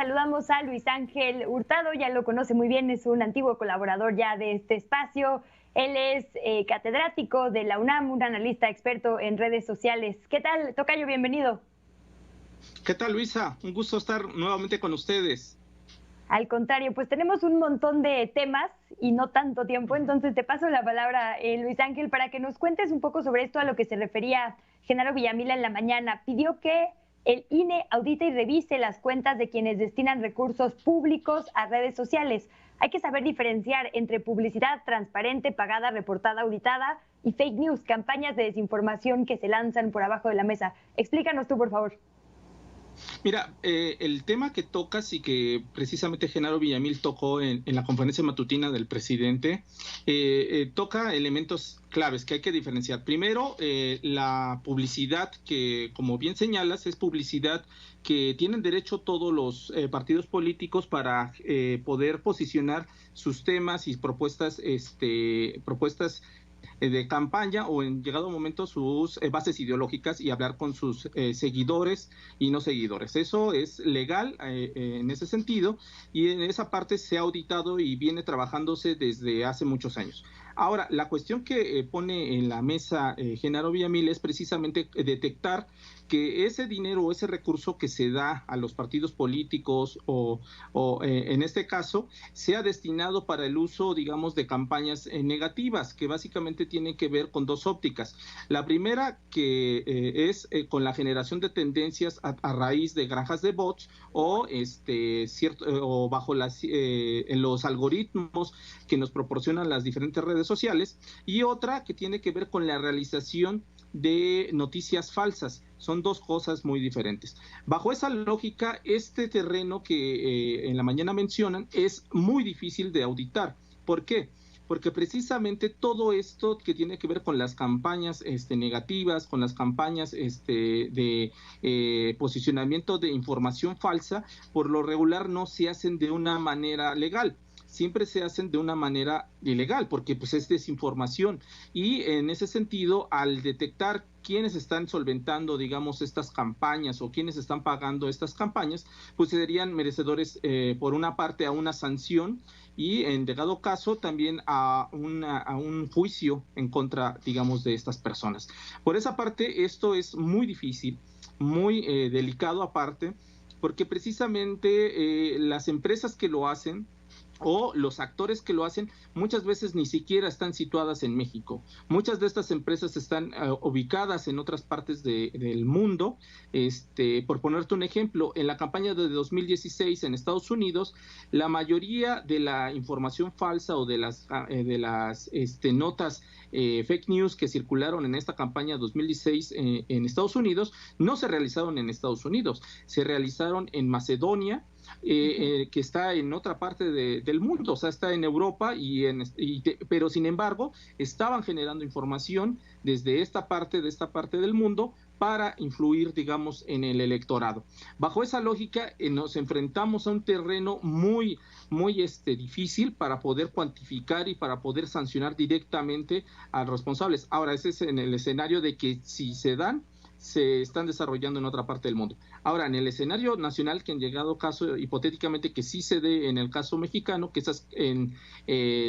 saludamos a Luis Ángel Hurtado, ya lo conoce muy bien, es un antiguo colaborador ya de este espacio. Él es catedrático de la UNAM, un analista experto en redes sociales. ¿Qué tal, tocayo? Bienvenido. ¿Qué tal, Luisa? Un gusto estar nuevamente con ustedes. Al contrario, pues tenemos un montón de temas y no tanto tiempo, entonces te paso la palabra, Luis Ángel, para que nos cuentes un poco sobre esto a lo que se refería Genaro Villamil en la mañana. Pidió que el INE audite y revise las cuentas de quienes destinan recursos públicos a redes sociales. Hay que saber diferenciar entre publicidad transparente, pagada, reportada, auditada y fake news, campañas de desinformación que se lanzan por abajo de la mesa. Explícanos tú, por favor. Mira, el tema que tocas y que precisamente Genaro Villamil tocó en la conferencia matutina del presidente, toca elementos claves que hay que diferenciar. Primero, la publicidad que, como bien señalas, es publicidad que tienen derecho todos los partidos políticos para poder posicionar sus temas y propuestas, propuestas de campaña o en llegado momento sus bases ideológicas y hablar con sus seguidores y no seguidores. Eso es legal en ese sentido y en esa parte se ha auditado y viene trabajándose desde hace muchos años. Ahora, la cuestión que pone en la mesa Genaro Villamil es precisamente detectar que ese dinero o ese recurso que se da a los partidos políticos o en este caso sea destinado para el uso, digamos, de campañas negativas, que básicamente tienen que ver con dos ópticas. La primera que es con la generación de tendencias a raíz de granjas de bots o o bajo en los algoritmos que nos proporcionan las diferentes redes sociales, y otra que tiene que ver con la realización de noticias falsas. Son dos cosas muy diferentes. Bajo esa lógica, este terreno que en la mañana mencionan es muy difícil de auditar. ¿Por qué? Porque precisamente todo esto que tiene que ver con las campañas negativas, con las campañas de posicionamiento de información falsa, por lo regular no se hacen de una manera legal, siempre se hacen de una manera ilegal, porque pues es desinformación. Y en ese sentido, al detectar quiénes están solventando, digamos, estas campañas o quiénes están pagando estas campañas, pues serían merecedores, por una parte, a una sanción y, en dado caso, también a un juicio en contra, digamos, de estas personas. Por esa parte, esto es muy difícil, muy delicado aparte, porque precisamente las empresas que lo hacen o los actores que lo hacen muchas veces ni siquiera están situadas en México. Muchas de estas empresas están ubicadas en otras partes del mundo. Por ponerte un ejemplo, en la campaña de 2016 en Estados Unidos, la mayoría de la información falsa o de las notas fake news que circularon en esta campaña 2016 en Estados Unidos no se realizaron en Estados Unidos, se realizaron en Macedonia, que está en otra parte del mundo, o sea, está en Europa, pero sin embargo estaban generando información desde esta parte del mundo para influir, digamos, en el electorado. Bajo esa lógica, nos enfrentamos a un terreno muy difícil para poder cuantificar y para poder sancionar directamente a los responsables. Ahora, ese es en el escenario de que si se dan, se están desarrollando en otra parte del mundo. Ahora, en el escenario nacional, que en llegado caso, hipotéticamente que sí se dé en el caso mexicano, que esas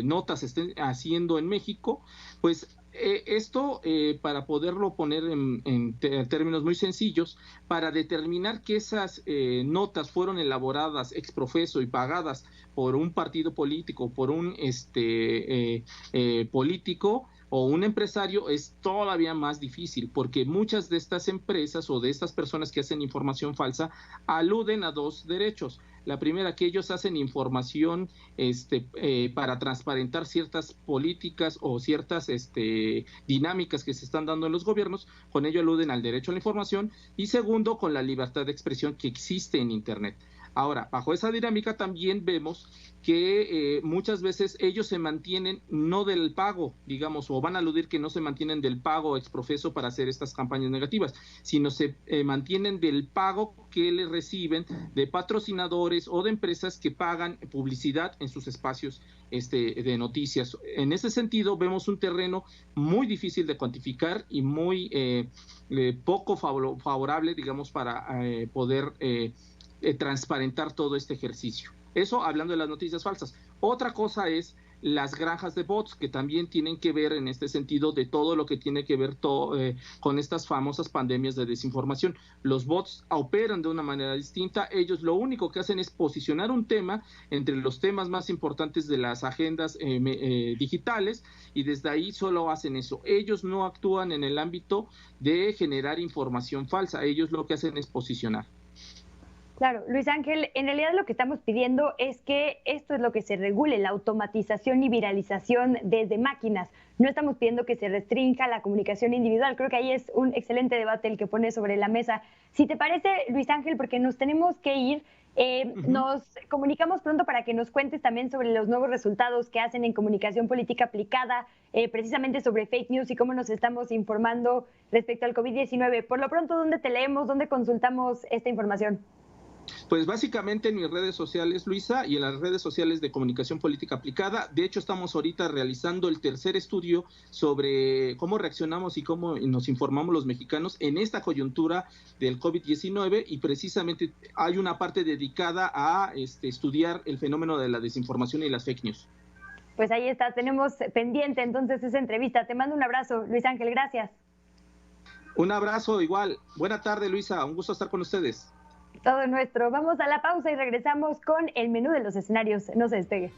notas se estén haciendo en México, pues esto, para poderlo poner en términos muy sencillos, para determinar que esas notas fueron elaboradas ex profeso y pagadas por un partido político, por un político o un empresario, es todavía más difícil, porque muchas de estas empresas o de estas personas que hacen información falsa aluden a dos derechos. La primera, que ellos hacen información para transparentar ciertas políticas o ciertas dinámicas que se están dando en los gobiernos, con ello aluden al derecho a la información, y segundo, con la libertad de expresión que existe en Internet. Ahora, bajo esa dinámica también vemos que muchas veces ellos se mantienen no del pago, digamos, o van a aludir que no se mantienen del pago ex profeso para hacer estas campañas negativas, sino se mantienen del pago que les reciben de patrocinadores o de empresas que pagan publicidad en sus espacios de noticias. En ese sentido, vemos un terreno muy difícil de cuantificar y muy poco favorable, digamos, para poder transparentar todo este ejercicio. Eso hablando de las noticias falsas. Otra cosa es las granjas de bots, que también tienen que ver en este sentido de todo lo que tiene que ver con estas famosas pandemias de desinformación. Los bots operan de una manera distinta. Ellos lo único que hacen es posicionar un tema entre los temas más importantes de las agendas digitales, y desde ahí solo hacen eso. Ellos no actúan en el ámbito de generar información falsa. Ellos lo que hacen es posicionar. Claro, Luis Ángel, en realidad lo que estamos pidiendo es que esto es lo que se regule, la automatización y viralización desde máquinas. No estamos pidiendo que se restrinja la comunicación individual. Creo que ahí es un excelente debate el que pone sobre la mesa. Si te parece, Luis Ángel, porque nos tenemos que ir, nos comunicamos pronto para que nos cuentes también sobre los nuevos resultados que hacen en comunicación política aplicada, precisamente sobre fake news y cómo nos estamos informando respecto al COVID-19. Por lo pronto, ¿dónde te leemos? ¿Dónde consultamos esta información? Pues básicamente en mis redes sociales, Luisa, y en las redes sociales de Comunicación Política Aplicada. De hecho, estamos ahorita realizando el tercer estudio sobre cómo reaccionamos y cómo nos informamos los mexicanos en esta coyuntura del COVID-19, y precisamente hay una parte dedicada a estudiar el fenómeno de la desinformación y las fake news. Pues ahí está, tenemos pendiente entonces esa entrevista. Te mando un abrazo, Luis Ángel, gracias. Un abrazo igual. Buena tarde, Luisa, un gusto estar con ustedes. Todo nuestro. Vamos a la pausa y regresamos con el menú de los escenarios. No se despegue.